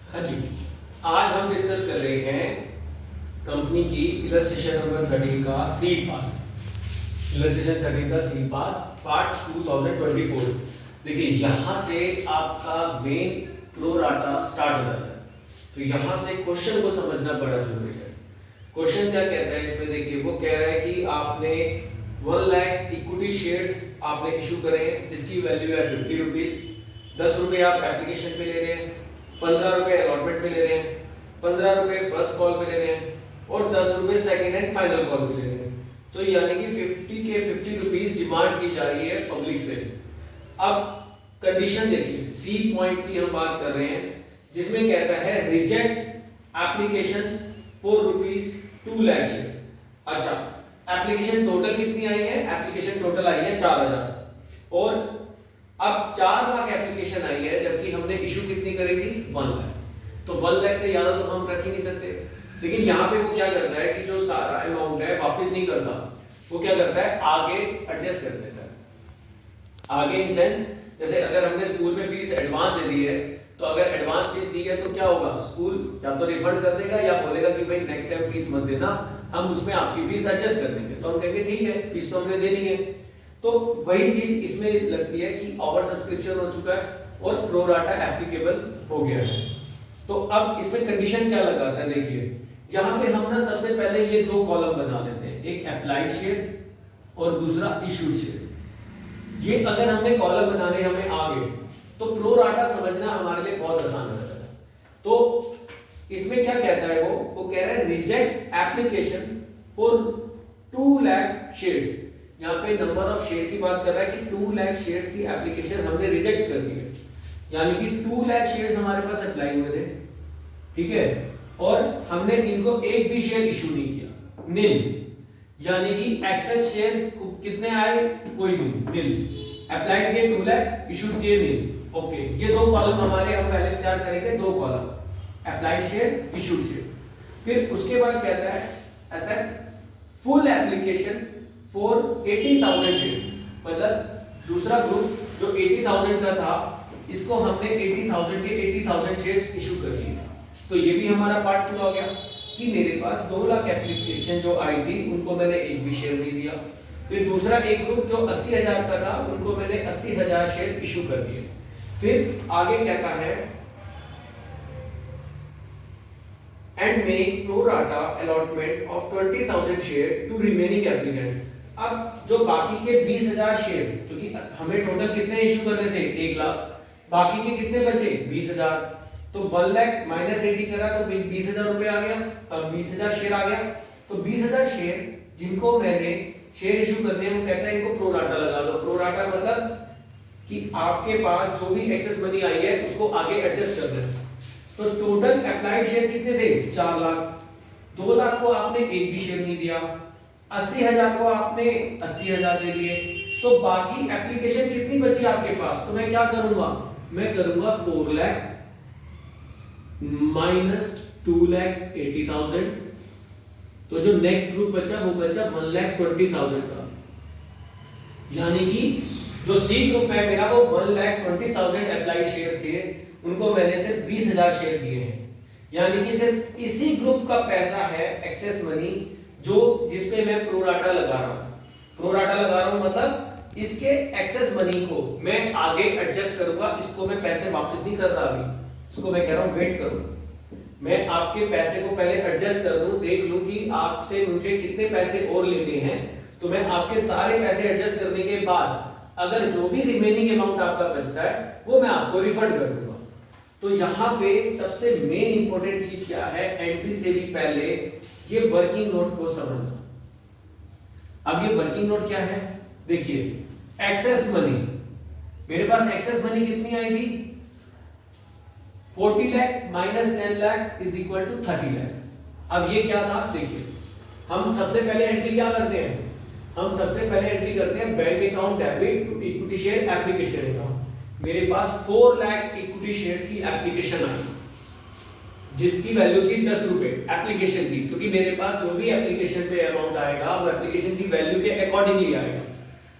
हाँ जी, आज हम डिस्कस कर रहे हैं कंपनी की इलस्ट्रेशन नंबर 13 का सी पास, इलस्ट्रेशन 13 का सी पास पार्ट 2024। देखिए यहाँ से आपका मेन प्रो राटा स्टार्ट हो जाता है, तो यहाँ से क्वेश्चन को समझना बड़ा जरूरी है। क्वेश्चन क्या कहता है इसमें, देखिए वो कह रहा है कि आपने 1 लाख इक्विटी शेयर्स आपने इशू करे हैं जिसकी वैल्यू है 50 रुपीज। 10 रुपए आप एप्लीकेशन पे ले रहे हैं, 15 रुपए अलॉटमेंट पे ले रहे हैं, 15 रुपए फर्स्ट कॉल पे ले रहे हैं और 10 रुपए सेकंड एंड फाइनल कॉल पे ले रहे हैं। तो यानी कि 50 के 50 रुपीज डिमांड की जा रही है पब्लिक से। अब कंडीशन देखिए, सी पॉइंट की हम बात कर रहे हैं जिसमें कहता है reject applications for rupees 2 lakh shares. अच्छा, एप्लीकेशन टोटल कितनी आई है? एप्लीकेशन टोटल आई है 4000 और अब 4 लाख एप्लीकेशन आई है जबकि हमने इशू कितनी करी थी? 1 लाख। तो 1 लाख से ज्यादा तो हम रख ही नहीं सकते। लेकिन यहाँ पे वो क्या करता है कि जो सारा अमाउंट है वापस नहीं करता, वो क्या करता है आगे एडजस्ट कर देता है। आगे इन सेंस, जैसे अगर हमने स्कूल में फीस एडवांस दे दी है तो अगर एडवांस फीस दी है तो क्या होगा, स्कूल या तो रिफंड कर देगा या बोलेगा कि भाई नेक्स्ट टाइम फीस मत देना, हम उसमें आपकी फीस एडजस्ट कर देंगे। तो हम कहेंगे ठीक है, फीस तो हमने दे दी है। तो वही चीज इसमें लगती है कि ओवर सब्सक्रिप्शन हो चुका है और प्रो राटा एप्लीकेबल हो गया है। तो अब इसमें कंडीशन क्या लगाता है, देखिए यहाँ पे हम ना सबसे पहले ये 2 कॉलम बना लेते हैं, एक अप्लाइड शेयर और दूसरा इशूड शेयर। ये अगर हमने कॉलम बनाने हमें आ गए तो प्रो राटा समझना हमारे लिए बहुत आसान हो जाता है। तो इसमें क्या कहता है, वो कह रहा है reject application for 2 lakh shares. यहाँ पे नंबर ऑफ शेयर की बात कर रहा है कि 2 लाख शेयर्स की एप्लीकेशन हमने रिजेक्ट कर दी है, यानी कि 2 लाख शेयर्स हमारे पास अप्लाई हुए थे, ठीक है, और हमने इनको एक भी शेयर इशू नहीं किया, नील। यानी कि एक्सेस शेयर कितने आए? कोई नहीं, नील। अप्लाइड किए 2 लाख, इशू किए नील। ओके, ये 2 कॉलम हमारे हम पहले तैयार करेंगे, 2 column applied share, issued share. फिर उसके बाद कहता है except full application for 80,000 share. मतलब दूसरा ग्रुप जो 80,000 का था, इसको हमने 80,000 के 80,000 शेयर्स इशू कर दिए। तो ये भी हमारा पार्ट पूरा हो गया कि मेरे पास 2 लाख एप्लीकेशन जो आई थी उनको मैंने एक भी शेयर नहीं दिया। फिर दूसरा एक ग्रुप जो 80,000 का था उनको मैंने 80,000 शेयर इशू कर दिए। फिर आगे कहता है and make pro rata allotment of 20,000 share to remaining applicant. अब जो बाकी के 20,000 शेयर, क्योंकि हमें टोटल कितने इशू करने थे? 1 लाख, बाकी के कितने बचे? 20,000। तो 1 लाख माइनस 80 करा तो 20,000 रुपए आ गया, अब 20,000 शेयर आ गया। तो 20,000 शेयर जिनको मैंने शेयर इशू करने हैं, वो कहता है इनको प्रो राटा लगा दो। प्रो राटा मतलब कि आपके पास जो भी एक्सेस मनी आई है उसको आगे एडजस्ट कर देना। तो टोटल अप्लाइड शेयर कितने थे? 4 लाख। 2 लाख को आपने एक भी शेयर नहीं दिया, 80,000 को आपने 80,000 दे दिए, तो बाकी एप्लीकेशन कितनी बची आपके पास? तो मैं क्या करूंगा, मैं करूंगा 4 लाख माइनस 2 लाख 80,000। तो जो नेक्स्ट ग्रुप बचा वो बचा 1,20,000 का। यानी कि जो सी ग्रुप है मेरा वो 1,20,000 अप्लाई शेयर थे, उनको मैंने सिर्फ 20,000 शेयर दिए हैं। यानी कि सिर्फ इसी ग्रुप का पैसा है एक्सेस मनी जो जिसपे मैं प्रो राटा लगा रहा हूं। प्रो राटा लगा रहा हूं मतलब इसके एक्सेस मनी को मैं आगे एडजस्ट करूंगा, इसको मैं पैसे वापस नहीं कर रहा अभी, इसको मैं कह रहा हूं वेट करो। मैं आपके पैसे को पहले एडजस्ट कर दूं, देख लूं कि आपसे मुझे कितने पैसे और लेने हैं, तो मैं आपके सारे पैसे एडजस्ट करने के बाद अगर जो भी रिमेनिंग अमाउंट आपका बचता है वो मैं आपको रिफंड कर दूंगा। तो यहाँ पे सबसे मेन इंपॉर्टेंट चीज क्या है, एंट्री से भी पहले ये वर्किंग नोट को समझना। अब ये वर्किंग नोट क्या है, देखिए एक्सेस मनी, मेरे पास एक्सेस मनी कितनी आई थी? 40 lakh minus 10 lakh is equal to 30 lakh. अब ये क्या था, देखिए हम सबसे पहले एंट्री क्या करते हैं, हम सबसे पहले एंट्री करते हैं bank account debit to equity share application account. मेरे पास 4 लाख इक्विटी शेयर्स की एप्लीकेशन आई जिसकी वैल्यू थी 10 रुपए एप्लीकेशन की, क्योंकि मेरे पास जो भी एप्लीकेशन पे अमाउंट आएगा वो एप्लीकेशन की वैल्यू के अकॉर्डिंगली आएगा।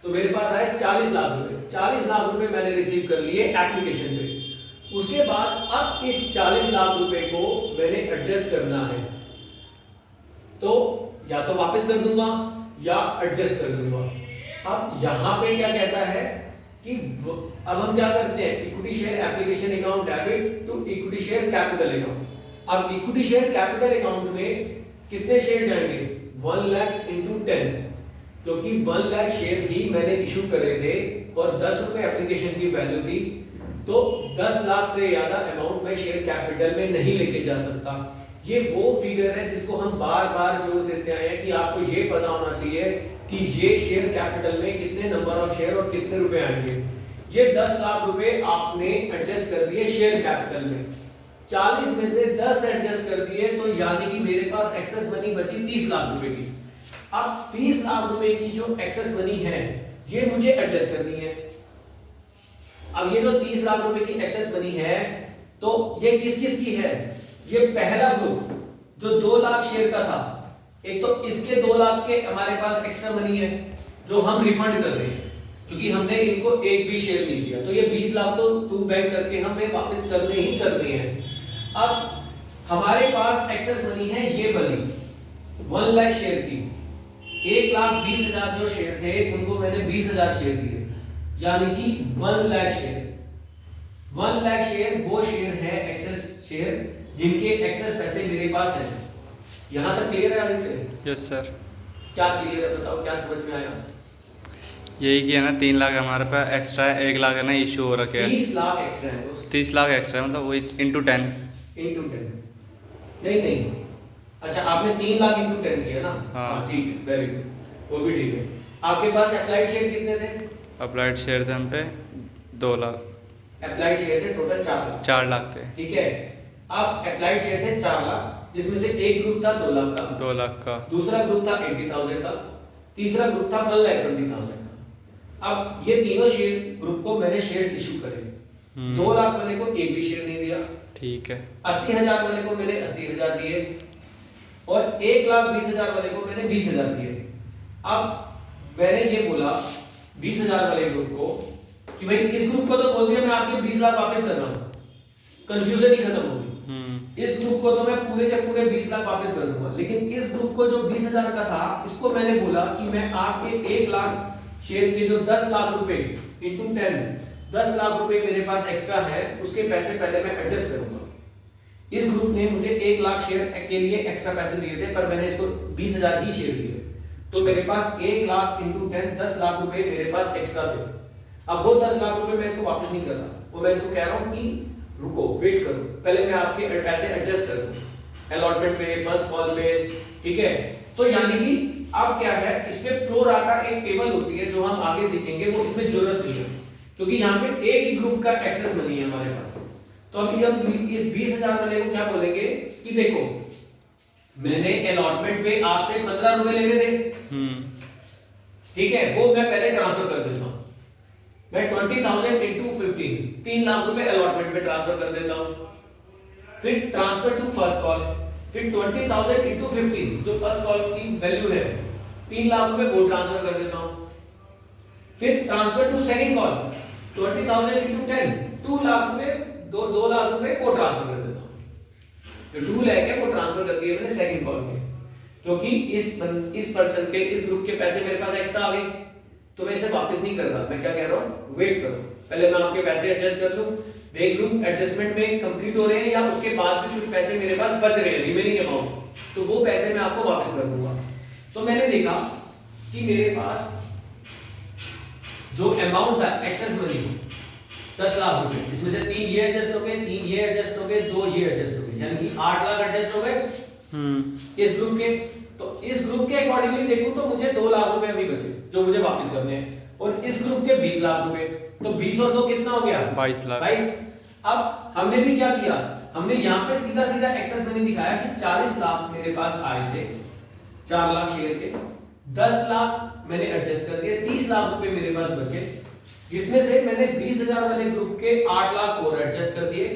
तो मेरे पास आए 40 लाख रुपए, 40 लाख रुपए मैंने रिसीव कर लिए एप्लीकेशन पे। उसके बाद अब इस 40 लाख रुपए को मैंने एडजस्ट करना है, तो या तो वापस कर दूंगा या एडजस्ट कर दूंगा। अब यहां पे क्या कहता है कि अब हम क्या करते हैं, equity share application account debit to equity share capital account. अब इक्विटी शेयर कैपिटल अकाउंट में कितने शेयर जाएंगे, 1 लाख इंटू 10, क्योंकि 1 लाख शेयर ही मैंने इशू करे थे और 10 रुपए एप्लीकेशन की वैल्यू थी, तो 10 लाख से ज्यादा अमाउंट में शेयर कैपिटल में नहीं लेके जा सकता। ये वो फिगर है जिसको हम बार बार जोड़ देते आए हैं कि आपको ये पता होना चाहिए कि ये शेयर कैपिटल में कितने नंबर ऑफ शेयर और कितने रुपए आएंगे। ये 10 लाख रुपए आपने एडजस्ट कर दिए शेयर कैपिटल में, 40 में से 10 एडजस्ट कर दिए, तो यानी कि मेरे पास एक्सेस मनी बची 30 लाख रुपए की। अब 30 लाख रुपए की जो एक्सेस मनी है ये मुझे एडजस्ट करनी है। अब ये जो 30 लाख रुपए की एक्सेस मनी है, तो ये किस किस की है, ये पहला ग्रुप जो 2 लाख शेयर का था, एक तो इसके 2 लाख के हमारे पास एक्स्ट्रा मनी है जो हम रिफंड कर रहे हैं क्योंकि हमने इनको एक भी शेयर नहीं दिया, तो ये 20 लाख तो टू बैंक करके हमें वापस करने ही करने हैं। अब हमारे पास एक्सेस मनी है ये बनी 1 लाख शेयर की, 1,20,000 जो शेयर थे उनको मैंने 20,000 शेयर दिए, यानी कि 1 लाख शेयर। 1 लाख शेयर वो शेयर है एक्सेस शेयर जिनके एक्सेस पैसे मेरे पास हैं। यहां तक क्लियर है आदित्य? Yes sir. क्या क्लियर है बताओ, क्या समझ में आया? यही कि है ना 3 लाख हमारे पास एक्स्ट्रा है, 1 लाख है ना इशू हो रखे है, 30 लाख एक्स्ट्रा है दोस्त। 30 लाख एक्स्ट्रा है, मतलब वही इंटू 10। नहीं, अच्छा आपने 3 लाख इंटू 10 किया ना? हाँ ठीक है, वेरी गुड, वो भी ठीक है। आपके पास अप्लाइड शेयर कितने थे? अप्लाइड शेयर थे हम पे 2 लाख। अप्लाइड शेयर थे टोटल 4 लाख। 4 लाख थे। ठीक है, अब अप्लाइड शेयर थे 4 लाख, जिसमें से एक ग्रुप था 2 लाख का, 2 लाख का, दूसरा ग्रुप था 80,000 का, तीसरा ग्रुप था 1,20,000 का। अब ये तीनों शेयर ग्रुप को मैंने शेयर्स इशू करे। 2 लाख वाले को एक भी शेयर नहीं दिया, ठीक है। 80,000 वाले को मैंने 80,000 दिए और 1,20,000 वाले को मैंने 20,000 दिए। अब मैंने ये बोला 20,000 वाले ग्रुप को कि भाई इस ग्रुप को तो बोल दिया मैं आपके 20 लाख वापस कर रहा हूं, कंफ्यूजन ही खत्म होगी। इस ग्रुप को तो मैं पूरे के पूरे 20 लाख वापस कर दूंगा, लेकिन इस ग्रुप को जो 20,000 का था इसको मैंने बोला कि मैं आपके 1 लाख शेयर के जो 10 लाख रुपए इंटू 10, 10 लाख रुपए मेरे पास एक्स्ट्रा है, उसके पैसे पहले मैं एडजस्ट करूंगा। इस ग्रुप ने मुझे 1 लाख शेयर के लिए एक्स्ट्रा पैसे दिए थे, पर मैंने इसको 20,000 ही शेयर दिए, तो मेरे पास 1 लाख इंटू 10 10 लाख रुपए मेरे पास एक्स्ट्रा थे। अब वो 10 लाख रुपए मैं इसको वापस नहीं कर रहा, वो मैं इसको कह रहा हूं कि रुको, वेट करो, पहले मैं आपके पैसे एडजस्ट कर दूं अलॉटमेंट पे, फर्स्ट कॉल पे, ठीक है। तो यानी कि अब क्या है, इसमें प्रो राटा एक टेबल होती है जो हम आगे सीखेंगे, वो इसमें जरूरत नहीं है क्योंकि यहाँ पे एक ही ग्रुप का एक्सेस मनी है हमारे पास। तो अभी हम इस 20,000 वाले को क्या बोलेंगे कि देखो मैंने अलॉटमेंट पे आपसे 15 रुपए लेने थे, ठीक है, वो मैं पहले ट्रांसफर कर देता हूं, मैं 20,000 इंटू 15 3 लाख रुपए अलॉटमेंट पे ट्रांसफर कर देता हूं। फिर ट्रांसफर टू फर्स्ट कॉल, फिर 20,000 इंटू 15 जो फर्स्ट कॉल की वैल्यू है 3 लाख रुपए वो ट्रांसफर कर देता हूं। फिर transfer to second call 20,000 into 10 2 lakh रुपए 2 लाख रुपए वो ट्रांसफर कर देता हूं। जो 2 लाख है वो ट्रांसफर कर दिए मैंने सेकंड कॉल में, क्योंकि इस पर्सन के इस ग्रुप के पैसे मेरे पास एक्स्ट्रा आ गए, तो मैं इसे वापस नहीं कर रहा। मैं क्या कह रहा हूं, वेट करो, पहले मैं आपके पैसे एडजस्ट कर लूं, देख लूं एडजस्टमेंट में कंप्लीट हो रहे हैं या उसके बाद भी कुछ पैसे मेरे पास बच रहे हैं रिमेनिंग अमाउंट, तो वो पैसे मैं आपको वापस कर दूंगा। तो मैंने देखा कि मेरे पास जो अमाउंट था एक्सेस मनी 10 लाख रुपए, इसमें से 3 ये एडजस्ट हो गए, 3 ये एडजस्ट हो गए, 2 ये एडजस्ट हो गए, यानी कि 8 लाख एडजस्ट हो गए इस ग्रुप के। तो इस ग्रुप के अकॉर्डिंगली देखूं तो मुझे 2 लाख रुपए अभी बचे जो मुझे वापस करने हैं, और इस ग्रुप के 20 लाख रुपए, तो 20 और 2 कितना हो गया, 22 लाख। 22। अब हमने भी क्या किया, हमने यहाँ पे सीधा सीधा एक्सेस मनी दिखाया कि 40 लाख मेरे पास आए थे 4 लाख शेयर के, 10 लाख मैंने एडजस्ट कर दिए, 30 लाख रुपए मेरे पास बचे, जिसमें से मैंने 20,000 वाले ग्रुप के 8 लाख और एडजस्ट कर दिए,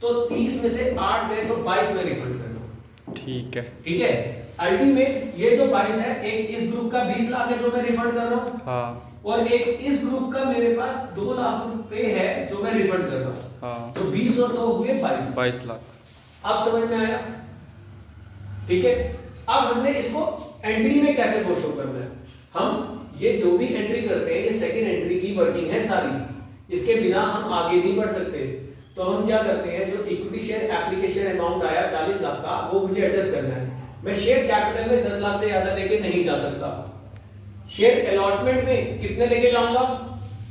तो 30 में से 8 गए तो 22 में रिफंड करना। ठीक है, ठीक है। अल्टीमेट ये जो 22 है, एक इस ग्रुप का 20 लाख है जो मैं रिफंड कर रहा हूं, हाँ, और एक इस ग्रुप का मेरे पास 2 लाख रुपए है जो मैं रिफंड कर रहा हूँ। हाँ तो 20 और 9 हुए 22। 22 लाख। अब समझ में आया? ठीक है। अब हमने इसको एंट्री में कैसे शो करना है? हम ये जो भी एंट्री करते हैं ये सेकंड एंट्री की वर्किंग है सारी, इसके बिना हम आगे नहीं बढ़ सकते। तो हम क्या करते हैं, जो इक्विटी शेयर एप्लीकेशन अमाउंट आया 40 लाख का, वो मुझे एडजस्ट करना है। मैं शेयर कैपिटल में 10 लाख से ज्यादा लेके नहीं जा सकता। शेयर अलॉटमेंट में कितने लेके जाऊंगा?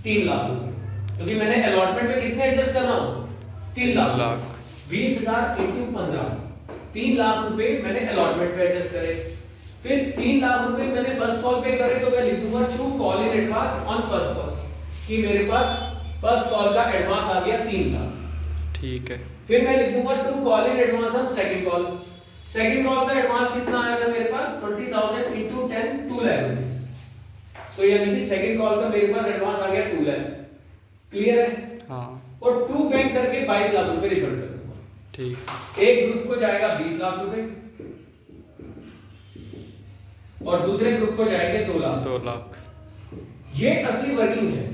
3 लाख रुपए, क्योंकि मैंने अलॉटमेंट में कितने एडजस्ट करना हो? 3 लाख। 20,000 इंटू 15, 3 लाख रुपए मैंने अलॉटमेंट पे एडजस्ट करे। फिर 3 लाख रुपए मैंने फर्स्ट कॉल पे करे, तो मैं लिख दूंगा to call in advance on first call, कि मेरे पास फर्स्ट कॉल का एडवांस आ गया 3 लाख। ठीक है। फिर मैं लिख दूंगा to call in advance on second call. Second call का एडवांस कितना आया था मेरे पास? 20,000 इंटू 10, 2 लाख रुपए। तो यानी कि सेकंड कॉल का मेरे पास एडवांस आ गया 2 लाख। क्लियर है? हाँ और 2 बैंक करके 22 लाख रुपए रिफंड कर दूंगा। ठीक। एक ग्रुप को जाएगा 20 लाख रुपए और दूसरे ग्रुप को जाएंगे 2 लाख। 2 लाख। ये असली वर्किंग है।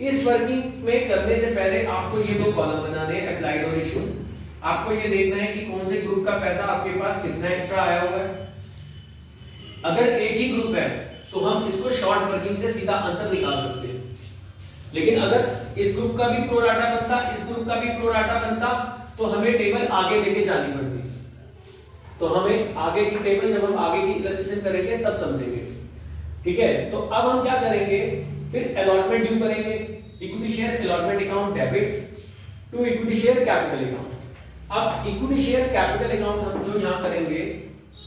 इस वर्किंग में करने से पहले आपको ये 2 कॉलम बनाने हैं, अप्लाइड और इशू। आपको ये देखना है कि कौन से ग्रुप का पैसा आपके पास कितना एक्स्ट्रा आया हुआ है। अगर एक ही ग्रुप है तो हम इसको शॉर्ट वर्किंग से सीधा आंसर निकाल सकते हैं, लेकिन अगर इस ग्रुप का भी प्रोराटा बनता, इस ग्रुप का भी प्रोराटा बनता, तो हमें टेबल आगे लेके जानी पड़ती। तो हमें आगे की टेबल, जब हम आगे की इलस्ट्रेशन करेंगे तब समझेंगे। ठीक है, तो अब हम क्या करेंगे, फिर अलॉटमेंट ड्यू करेंगे। Equity share allotment account debit to equity share capital account. अब इक्विटी शेयर कैपिटल अकाउंट हम जो यहां करेंगे,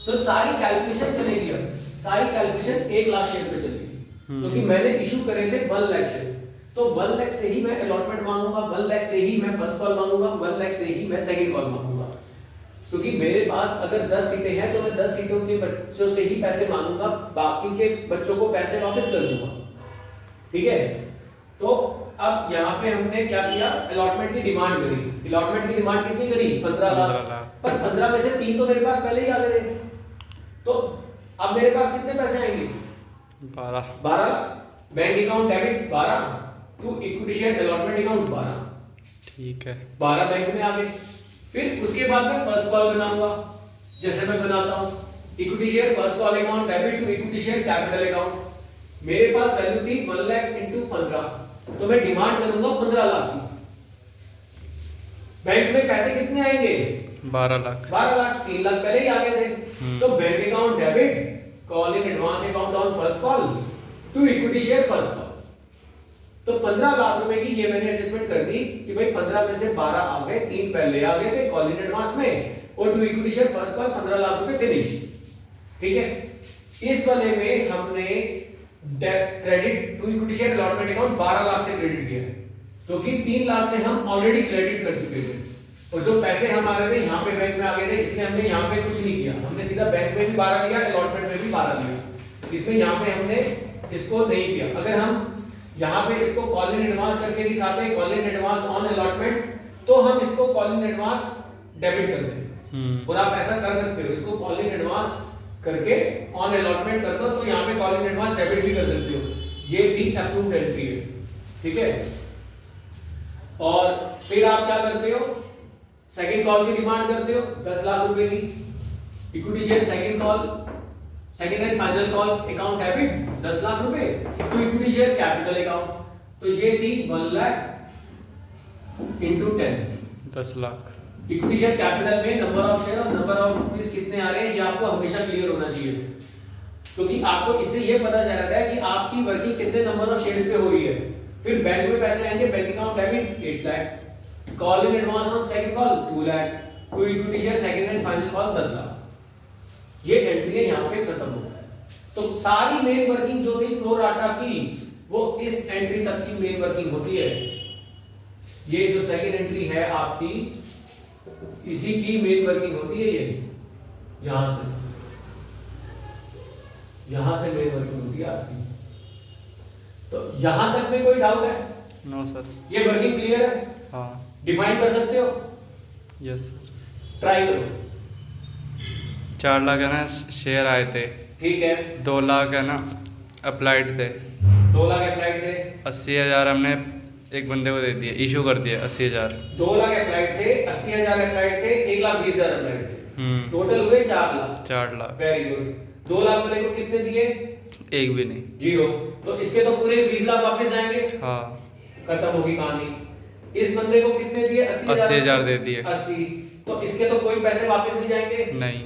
तो सारी कैलकुलेशन चलेगी। अब सारी कैलकुलेशन 1 लाख शेयर पे चलेगी, क्योंकि मैंने इशू करे थे 1 लाख शेयर। तो 1 लाख से ही मैं अलॉटमेंट मांगूंगा, 1 लाख से ही मैं फर्स्ट कॉल मांगूंगा, 1 लाख से ही मैं सेकंड कॉल मांगूंगा। क्योंकि मेरे पास अगर 10 सीटें हैं तो मैं 10 सीटों के बच्चों से ही पैसे मांगूंगा, बाकी के बच्चों को पैसे वापस कर दूंगा। ठीक है, तो अब यहाँ पे हमने क्या किया, अलॉटमेंट की डिमांड करी। अलॉटमेंट की डिमांड कितनी करी? 15 लाख। पर 15 में से 3 तो मेरे पास पहले ही आ गए थे, तो अब मेरे पास कितने पैसे आएंगे? 12 lakh. Bank account debit 12 to equity share allotment account 12। ठीक है, 12 बैंक में आ गए। फिर उसके बाद मैं फर्स्ट कॉल बनाऊंगा, जैसे मैं बनाता हूं equity share first call account debit to equity share capital account. मेरे पास वैल्यू थी 1 लाख इंटू 15, तो मैं डिमांड करूंगा 15 लाख की। बैंक में पैसे कितने आएंगे? 12 लाख। 12 लाख। 3 लाख पहले ही आ गए थे। तो bank account debit call in advance account on first call to equity share first call. तो 15 लाख रुपए की ये मैंने एडजस्टमेंट कर दी कि भाई 15 में से 12 आ गए, 3 पहले आ गए थे कॉल इन एडवांस में, और to equity share first call 15 lakh रुपए फिनिश। ठीक है, इस वाले में हमने credit to equity share allotment account 12 lakh से क्रेडिट किया है, क्योंकि 3 लाख से हम ऑलरेडी क्रेडिट कर चुके थे, और जो पैसे हमारे थे यहाँ पे बैंक में आ गए थे, इसलिए हमने यहाँ पे कुछ नहीं किया। हमने सीधा बैंक में भी 12 लिया, अलॉटमेंट में भी 12 लिया, इसमें यहाँ पे हमने इसको नहीं किया। अगर हम यहाँ पे इसको कॉल इन एडवांस करके दिखाते, call in advance on allotment, तो हम इसको कॉल इन एडवांस डेबिट कर दें। और आप ऐसा कर सकते हो, इसको कॉल इन एडवांस करके ऑन अलॉटमेंट कर दो, तो यहाँ पे कॉल इन एडवांस डेबिट भी कर सकते हो। ये भी अप्रूव्ड एंट्री है। ठीक है, और फिर आप क्या करते हो, सेकंड कॉल की डिमांड करते हो 10 लाख रुपए की। Equity share second call, second and final call account debit 10 lakh रुपए to equity share capital account. तो ये थी 1 lakh into 10 lakh. Equity share capital में नंबर ऑफ शेयर और नंबर ऑफ रुपीस कितने आ रहे हैं, ये आपको हमेशा क्लियर होना चाहिए, क्योंकि आपको इससे ये पता चल रहा है कि आपकी वर्किंग कितने नंबर ऑफ शेयर्स पे हो रही है। फिर बैंक में पैसे आएंगे, bank account debit 8 lakh, call in advance on second call 2 lakh, to equity share second and final call 10 lakh. ये एंट्री यहाँ पे खत्म हो गया। तो सारी मेन वर्किंग जो थी प्रो राटा की, वो इस एंट्री तक की मेन वर्किंग होती है। ये जो सेकंड एंट्री है आपकी, इसी की मेन वर्किंग होती है। ये यहां से मेन वर्किंग होती है आपकी। तो यहां तक में कोई डाउट है? No sir. ये वर्किंग क्लियर है? हाँ। डिफाइन कर सकते हो? यस। ट्राई करो। 4 लाख है ना शेयर आए थे। ठीक है। 2 लाख है ना अप्लाइड थे। 2 लाख अप्लाइड थे, 80,000 हमने एक बंदे को दे दिया, इशू कर दिया 80,000। 2 लाख अप्लाइड थे, 80,000 अप्लाइड थे, 1,20,000 अप्लाइड थे, टोटल हुए 4 लाख। 4 लाख। Very good. 2 लाख वाले को कितने दिए? एक भी नहीं। 0। तो इसके तो पूरे 20 लाख वापस जाएंगे। हाँ, खत्म होगी कहानी। इस बंदे को कितने दिए? 80,000 दे दिए। 80। तो इसके तो कोई पैसे वापस नहीं जाएंगे। नहीं।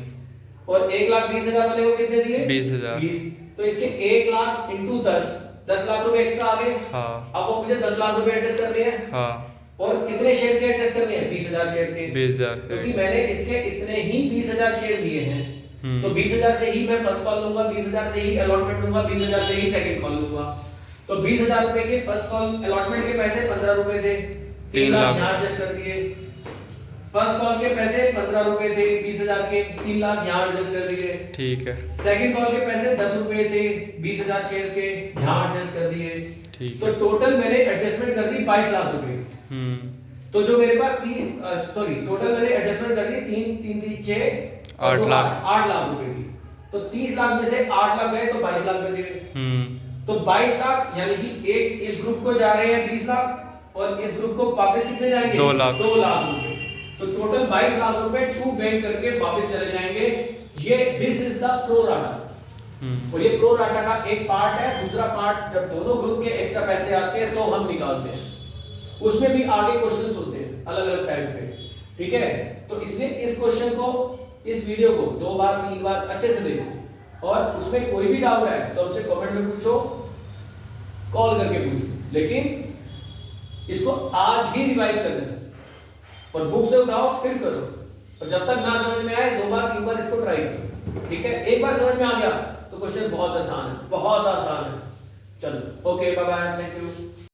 और 1,20,000 वाले को कितने दिए? 20,000। 20। तो इसके 1 लाख इंटू 10 लाख रुपए एक्स्ट्रा आ गए। हाँ। अब वो मुझे 10 लाख रुपए एडजस्ट करने हैं। हाँ। और कितने शेयर के एडजस्ट करने हैं? 20,000 शेयर के। 20,000 क्योंकि मैंने इसके इतने ही 20,000 शेयर दिए हैं, तो 20,000 से ही मैं फर्स्ट कॉल लूंगा, 20,000 से ही अलॉटमेंट लूंगा, 20,000 से ही सेकंड कॉल लूंगा। तो 20,000 रुपए के फर्स्ट कॉल अलॉटमेंट के पैसे 15 रुपए थे, 3 लाख यहाँ एडजस्ट कर दिए। फर्स्ट कॉल के पैसे 15 रुपए थे 20,000 के, 3 लाख यहाँ एडजस्ट कर दिए। ठीक है। सेकंड कॉल के पैसे 10 रुपए थे 20,000 शेयर के, यहाँ एडजस्ट कर दिए। ठीक तो है। टोटल मैंने एडजस्टमेंट कर दी 22 लाख रुपए। तो जो मेरे पास 30 टोटल मैंने एडजस्टमेंट कर दी 3 3 6 8 लाख। 8 लाख रुपए की। तो 30 लाख में से 8 लाख गए तो 22 लाख बचे। तो 22 लाख यानी कि एक इस ग्रुप को जा रहे हैं 20 लाख और इस ग्रुप को वापस कितने जाएंगे? 2 लाख। 2 लाख रुपए। तो टोटल 22 लाख रुपए टू बैंक करके वापस चले जाएंगे। ये this is the pro rata. और ये प्रो राटा का एक पार्ट है। दूसरा पार्ट जब दोनों ग्रुप के एक्स्ट्रा पैसे आते हैं तो हम निकालते हैं। उसमें भी आगे क्वेश्चंस होते हैं अलग अलग टाइप के, ठीक है। तो इसलिए इस क्वेश्चन को, इस वीडियो को 2 बार 3 बार अच्छे से देखो और उसमें कोई भी डाउट है तो हमसे कमेंट में पूछो, कॉल करके पूछो, लेकिन इसको आज ही रिवाइज करना और बुक से उठाओ फिर करो। और जब तक ना समझ में आए 2 बार 3 बार इसको ट्राई करो, ठीक है। एक बार समझ में आ गया तो क्वेश्चन बहुत आसान है, बहुत आसान है। चलो okay, bye bye, thank you.